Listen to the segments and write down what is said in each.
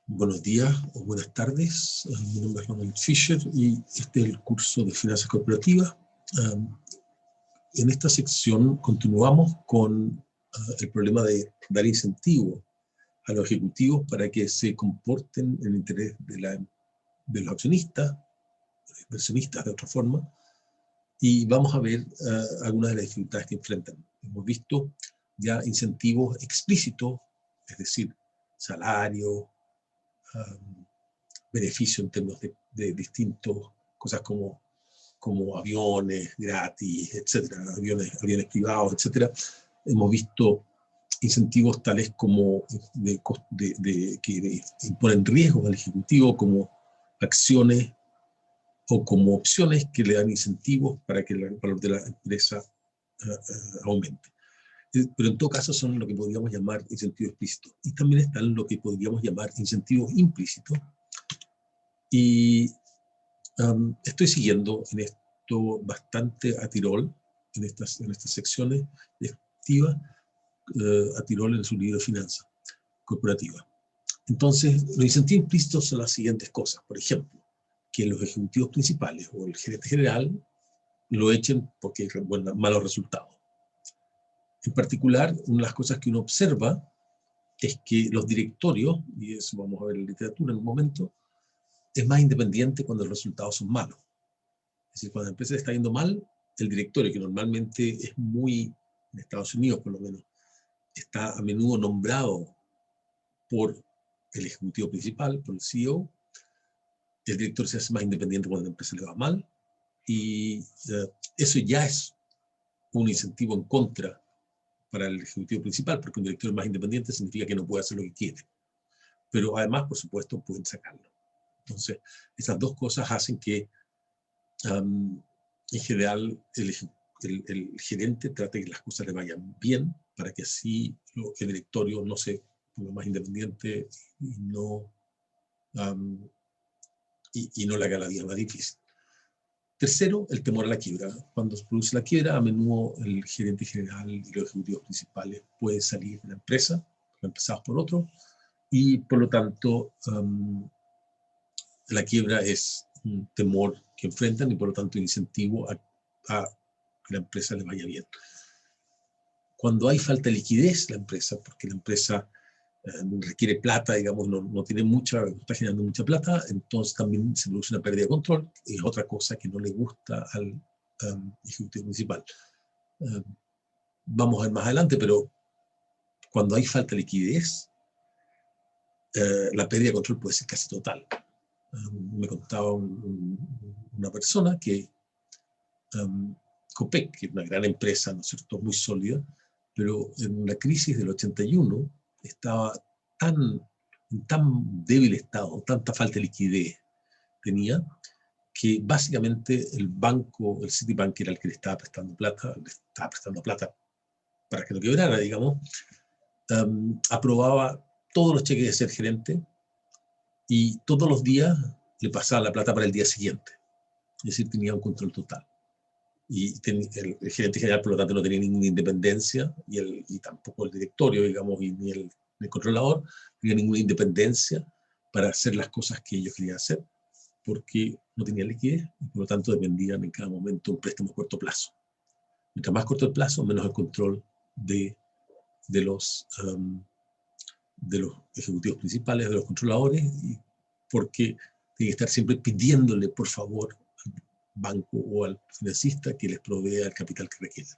Buenos días o buenas tardes. Mi nombre es Ronald Fisher y este es el curso de Finanzas Corporativas. En esta sección continuamos con el problema de dar incentivos a los ejecutivos para que se comporten en el interés de los accionistas, inversionistas de otra forma, y vamos a ver algunas de las dificultades que enfrentan. Hemos visto ya incentivos explícitos, es decir, salario, beneficio en términos de distintas cosas como aviones gratis, etcétera, aviones privados, etcétera. Hemos visto incentivos tales como que imponen riesgos al ejecutivo, como acciones o como opciones que le dan incentivos para que el valor de la empresa aumente. Pero en todo caso son lo que podríamos llamar incentivos explícitos. Y también están lo que podríamos llamar incentivos implícitos. Y estoy siguiendo en esto bastante a Tirol, en estas secciones activas, a Tirol en su libro de Finanzas Corporativas. Entonces, los incentivos implícitos son las siguientes cosas. Por ejemplo, que los ejecutivos principales o el gerente general lo echen porque hay malos resultados. En particular, una de las cosas que uno observa es que los directorios, y eso vamos a ver en la literatura en un momento, es más independiente cuando los resultados son malos. Es decir, cuando la empresa está yendo mal, el directorio, que normalmente es muy, en Estados Unidos por lo menos, está a menudo nombrado por el ejecutivo principal, por el CEO, el director se hace más independiente cuando la empresa le va mal, y eso ya es un incentivo en contra para el ejecutivo principal, porque un director más independiente significa que no puede hacer lo que quiere. Pero además, por supuesto, pueden sacarlo. Entonces, esas dos cosas hacen que, en general, el gerente trate que las cosas le vayan bien, para que así el directorio no se ponga más independiente y no le haga la vida más difícil. Tercero, el temor a la quiebra. Cuando se produce la quiebra, a menudo el gerente general y los ejecutivos principales pueden salir de la empresa, reemplazados por otro, y por lo tanto la quiebra es un temor que enfrentan y por lo tanto un incentivo a que la empresa le vaya bien. Cuando hay falta de liquidez la empresa, porque la empresa requiere plata, digamos, no tiene mucha, está generando mucha plata, entonces también se produce una pérdida de control, es otra cosa que no le gusta al ejecutivo principal. Vamos a ver más adelante, pero cuando hay falta de liquidez, la pérdida de control puede ser casi total. Me contaba una persona que Copec, que es una gran empresa, ¿no es cierto?, muy sólida, pero en la crisis del 81 estaba en tan débil estado, tanta falta de liquidez tenía, que básicamente el banco, el Citibank, que era el que le estaba prestando plata para que no quebrara, digamos, aprobaba todos los cheques de ser gerente y todos los días le pasaba la plata para el día siguiente. Es decir, tenía un control total. Y el gerente general, por lo tanto, no tenía ninguna independencia, y tampoco el directorio, digamos, ni el controlador, tenía ninguna independencia para hacer las cosas que ellos querían hacer, porque no tenían liquidez, y por lo tanto dependían en cada momento de un préstamo a corto plazo. Mientras más corto el plazo, menos el control de los ejecutivos principales, de los controladores, porque tienen que estar siempre pidiéndole, por favor, banco o al financista que les provea el capital que requieren.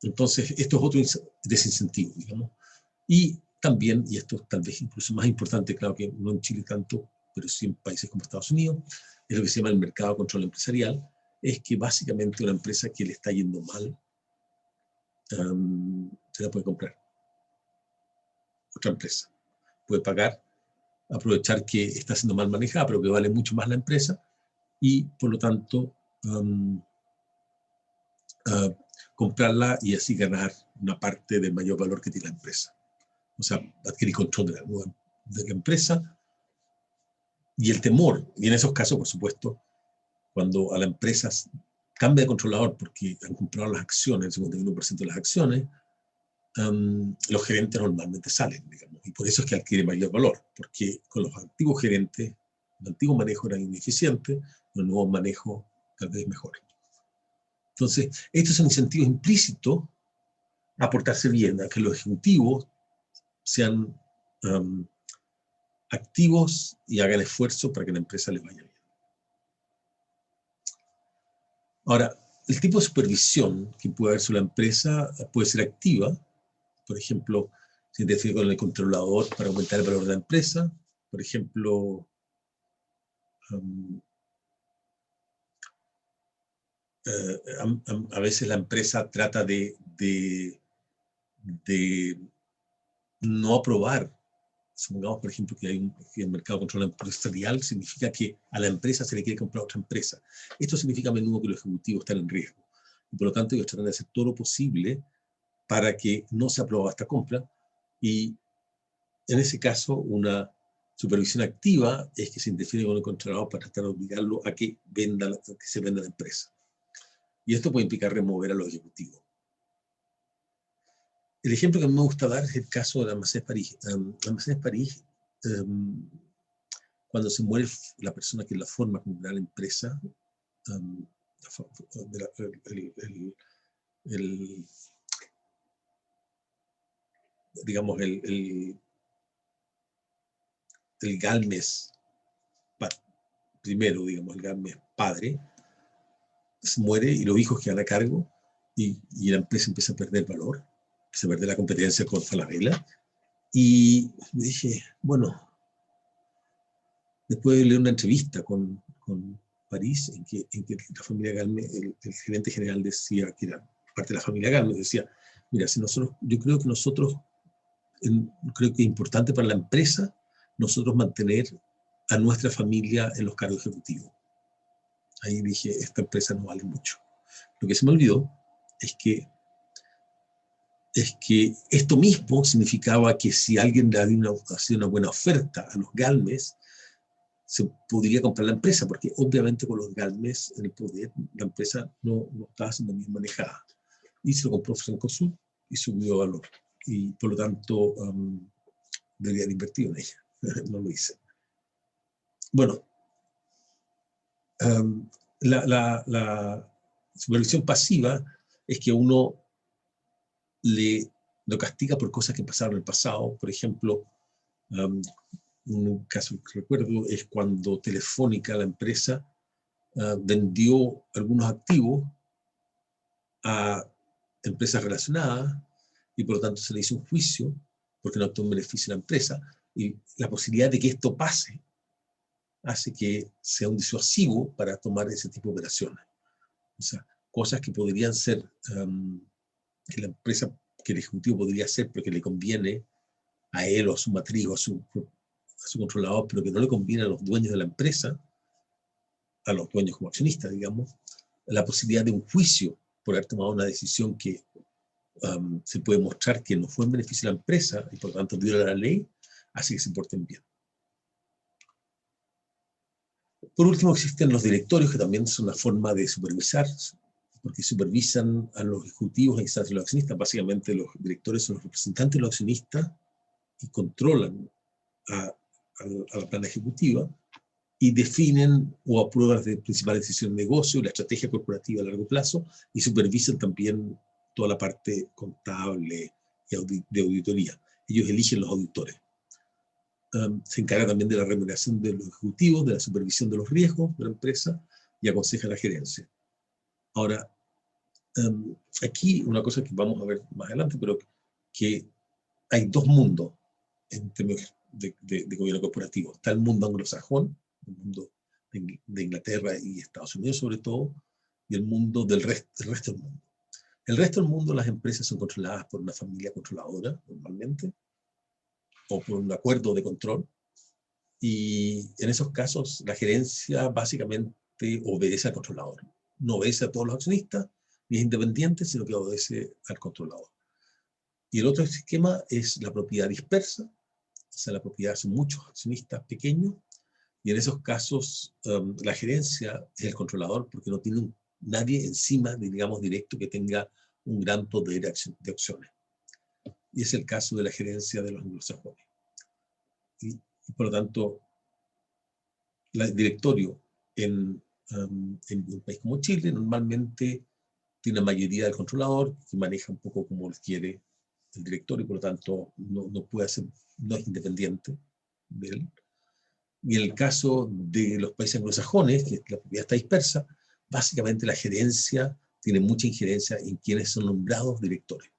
Entonces, esto es otro desincentivo, digamos. Y también, y esto es tal vez incluso más importante, claro que no en Chile tanto, pero sí en países como Estados Unidos, es lo que se llama el mercado de control empresarial, es que básicamente una empresa que le está yendo mal, se la puede comprar otra empresa. Puede pagar, aprovechar que está siendo mal manejada, pero que vale mucho más la empresa, y por lo tanto comprarla y así ganar una parte del mayor valor que tiene la empresa. O sea, adquirir control de la empresa. Y el temor, y en esos casos, por supuesto, cuando a la empresa cambia de controlador porque han comprado las acciones, el 51% de las acciones, los gerentes normalmente salen, digamos. Y por eso es que adquiere mayor valor, porque con los antiguos gerentes, el antiguo manejo era ineficiente, el nuevo manejo tal vez mejor. Entonces, estos son incentivos implícitos a portarse bien, a que los ejecutivos sean activos y hagan esfuerzo para que la empresa les vaya bien. Ahora, el tipo de supervisión que puede haber sobre la empresa puede ser activa. Por ejemplo, se interfiere con el controlador para aumentar el valor de la empresa. Por ejemplo, a veces la empresa trata de no aprobar. Supongamos, por ejemplo, que el mercado controla empresarial, significa que a la empresa se le quiere comprar otra empresa. Esto significa a menudo que los ejecutivos están en riesgo. Y por lo tanto, ellos tratan de hacer todo lo posible para que no se apruebe esta compra. Y en ese caso, una supervisión activa es que se interfiere con el controlador para tratar de obligarlo a que se venda la empresa. Y esto puede implicar remover a los ejecutivos. El ejemplo que a mí me gusta dar es el caso del Almacenes París. Almacenes París, cuando se muere la persona que la forma como la empresa, digamos, el Galmes primero, digamos, el Galmes padre, se muere y los hijos quedan a cargo y la empresa empieza a perder valor, empieza a perder la competencia con Falabella. Y me dije, bueno, después de leer una entrevista con París, en que la familia Galmes, el gerente general decía, que era parte de la familia Galmes, decía, mira, si nosotros, yo creo que nosotros, creo que es importante para la empresa nosotros mantener a nuestra familia en los cargos ejecutivos. Ahí dije, esta empresa no vale mucho. Lo que se me olvidó es que esto mismo significaba que si alguien le hacía una buena oferta a los Galmes, se podría comprar la empresa, porque obviamente con los Galmes en el poder, la empresa no estaba siendo bien manejada. Y se lo compró Cencosud y subió valor. Y por lo tanto, deberían invertir en ella. No lo hice. Bueno, la supervisión pasiva es que uno lo castiga por cosas que pasaron en el pasado. Por ejemplo, un caso que recuerdo es cuando Telefónica, la empresa, vendió algunos activos a empresas relacionadas y por lo tanto se le hizo un juicio porque no obtuvo un beneficio a la empresa. Y la posibilidad de que esto pase hace que sea un disuasivo para tomar ese tipo de operaciones. O sea, cosas que podrían ser que la empresa, que el ejecutivo podría hacer porque le conviene a él o a su matriz o a su controlador, pero que no le conviene a los dueños de la empresa, a los dueños como accionistas, digamos, la posibilidad de un juicio por haber tomado una decisión que se puede mostrar que no fue en beneficio de la empresa y por lo tanto viola la ley, hace que se porten bien. Por último, existen los directorios, que también son una forma de supervisar, porque supervisan a los ejecutivos e instancias de los accionistas. Básicamente, los directores son los representantes de los accionistas y controlan a la plana ejecutiva y definen o aprueban las principales decisiones de negocio y la estrategia corporativa a largo plazo y supervisan también toda la parte contable y de auditoría. Ellos eligen los auditores. Se encarga también de la remuneración de los ejecutivos, de la supervisión de los riesgos de la empresa y aconseja a la gerencia. Ahora, aquí una cosa que vamos a ver más adelante, pero que hay dos mundos en términos de gobierno corporativo. Está el mundo anglosajón, el mundo de Inglaterra y Estados Unidos sobre todo, y el mundo del resto del mundo. El resto del mundo, las empresas son controladas por una familia controladora, normalmente, o por un acuerdo de control, y en esos casos la gerencia básicamente obedece al controlador. No obedece a todos los accionistas, ni es independiente, sino que obedece al controlador. Y el otro esquema es la propiedad dispersa, o sea, la propiedad son muchos accionistas pequeños, y en esos casos la gerencia es el controlador porque no tiene nadie encima, digamos, directo que tenga un gran poder de acciones. Y es el caso de la gerencia de los anglosajones. y por lo tanto, el directorio en un país como Chile normalmente tiene una mayoría del controlador que maneja un poco como él quiere el directorio, y por lo tanto no puede hacer, no es independiente de él. Y en el caso de los países anglosajones, que la propiedad está dispersa, básicamente la gerencia tiene mucha injerencia en quienes son nombrados directores.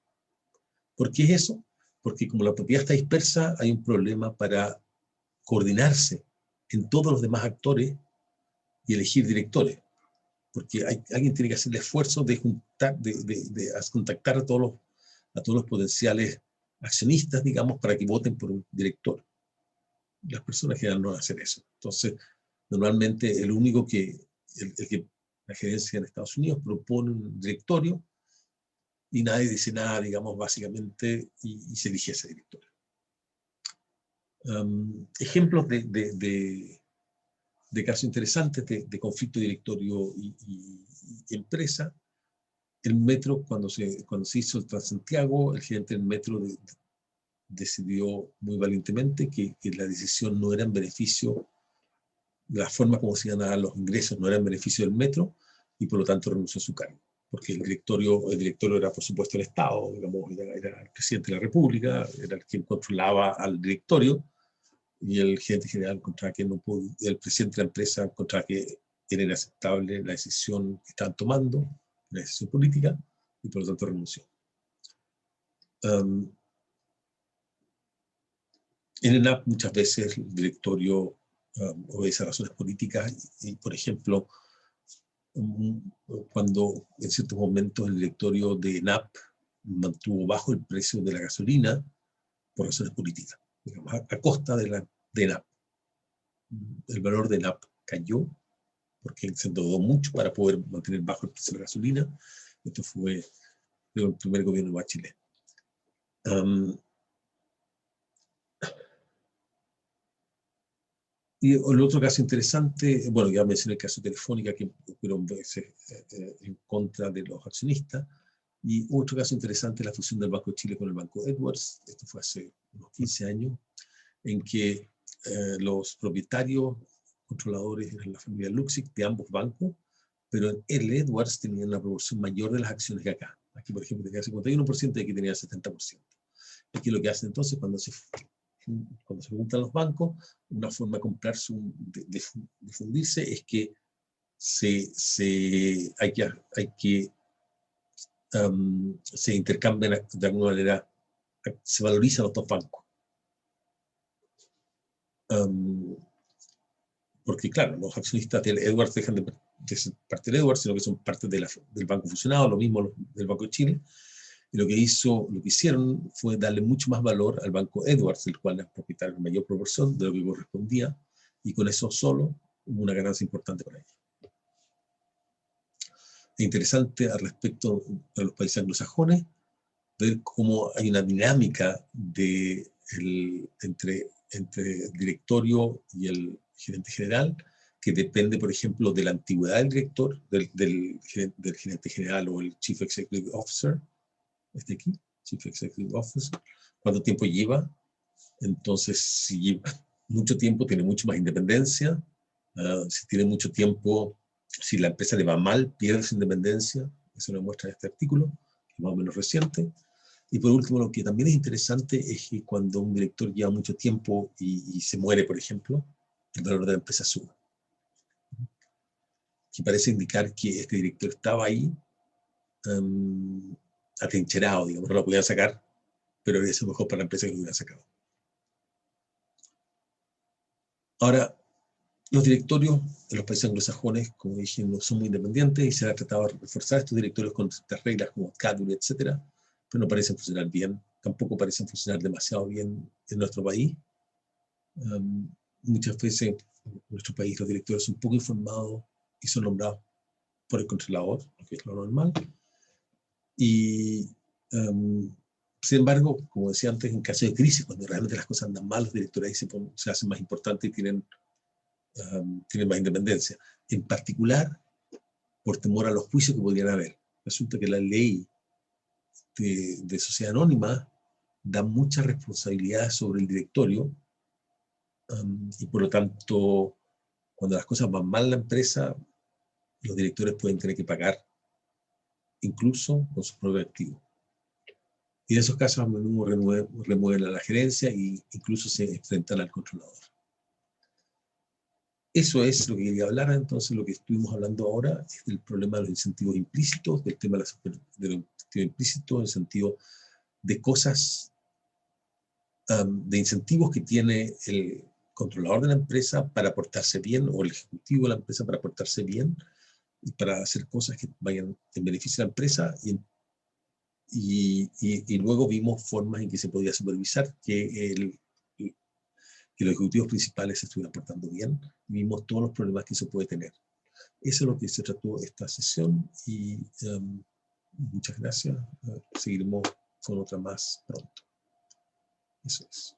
¿Por qué es eso? Porque como la propiedad está dispersa, hay un problema para coordinarse en todos los demás actores y elegir directores. Porque alguien tiene que hacer el esfuerzo de contactar a todos los potenciales accionistas, digamos, para que voten por un director. Las personas general no van a hacer eso. Entonces, normalmente el único que la gerencia en Estados Unidos propone un directorio y nadie dice nada, digamos, básicamente, y se elige ese directorio. Ejemplos de casos interesantes de conflicto directorio y empresa. El metro, cuando se hizo el Transantiago, el gerente del metro decidió muy valientemente que la decisión no era en beneficio, la forma como se iban a dar los ingresos no era en beneficio del metro, y por lo tanto renunció a su cargo. Porque el directorio era, por supuesto, el Estado, digamos, era el presidente de la República, era quien controlaba al directorio, y el gerente general encontraba que no podía, el presidente de la empresa encontraba que era inaceptable la decisión que estaban tomando, la decisión política, y por lo tanto renunció. En ENAP muchas veces el directorio obedece a razones políticas y, por ejemplo, cuando en ciertos momentos el directorio de ENAP mantuvo bajo el precio de la gasolina por razones políticas, digamos, a costa de ENAP. El valor de ENAP cayó porque se endeudó mucho para poder mantener bajo el precio de la gasolina. Esto fue el primer gobierno de Bachelet. Y el otro caso interesante, bueno, ya mencioné el caso de Telefónica, que fueron veces en contra de los accionistas, y otro caso interesante es la fusión del Banco de Chile con el Banco Edwards. Esto fue hace unos 15 años, en que los propietarios controladores eran la familia Luxic de ambos bancos, pero el Edwards tenía una proporción mayor de las acciones que acá. Aquí, por ejemplo, tenía 51% y aquí tenía 70%. Aquí lo que hacen entonces, cuando se juntan los bancos, una forma de comprar de fundirse es que se intercambian de alguna manera, se valorizan los dos bancos. Porque claro, los accionistas del Edwards dejan de ser parte del Edwards, sino que son parte del banco fusionado, lo mismo del Banco de Chile. Y lo que hicieron fue darle mucho más valor al Banco Edwards, el cual es propietario en mayor proporción de lo que correspondía, y con eso solo hubo una ganancia importante para ellos. Es interesante al respecto de los países anglosajones ver cómo hay una dinámica entre el directorio y el gerente general, que depende, por ejemplo, de la antigüedad del director, del gerente general o el Chief Executive Officer, aquí, Chief Executive Officer, cuánto tiempo lleva. Entonces, si lleva mucho tiempo, tiene mucho más independencia. Si tiene mucho tiempo, si la empresa le va mal, pierde su independencia. Eso lo muestra este artículo, que es más o menos reciente. Y por último, lo que también es interesante es que cuando un director lleva mucho tiempo y se muere, por ejemplo, el valor de la empresa sube. Que parece indicar que este director estaba ahí atrincherado, digamos, no lo podían sacar, pero habría sido mejor para la empresa que lo hubiera sacado. Ahora, los directorios en los países anglosajones, como dije, no son muy independientes y se ha tratado de reforzar estos directorios con ciertas reglas como Cadbury, etcétera, pero no parecen funcionar bien, tampoco parecen funcionar demasiado bien en nuestro país. Muchas veces en nuestro país los directores son poco informados y son nombrados por el controlador, lo que es lo normal. Y sin embargo, como decía antes, en caso de crisis, cuando realmente las cosas andan mal, los directores ahí se hacen más importantes y tienen más independencia. En particular, por temor a los juicios que podrían haber. Resulta que la ley de sociedad anónima da muchas responsabilidades sobre el directorio y por lo tanto, cuando las cosas van mal en la empresa, los directores pueden tener que pagar incluso con sus propios activos. Y en esos casos a menudo remueven a la gerencia e incluso se enfrentan al controlador. Eso es lo que quería hablar. Entonces, lo que estuvimos hablando ahora es del problema de los incentivos implícitos, del tema de los incentivos implícitos, en el sentido de cosas, de incentivos que tiene el controlador de la empresa para portarse bien, o el ejecutivo de la empresa para portarse bien, y para hacer cosas que vayan en beneficio de la empresa, y luego vimos formas en que se podía supervisar que los ejecutivos principales se estuvieran portando bien, y vimos todos los problemas que eso puede tener. Eso es lo que se trató esta sesión, y muchas gracias. Seguiremos con otra más pronto. Eso es.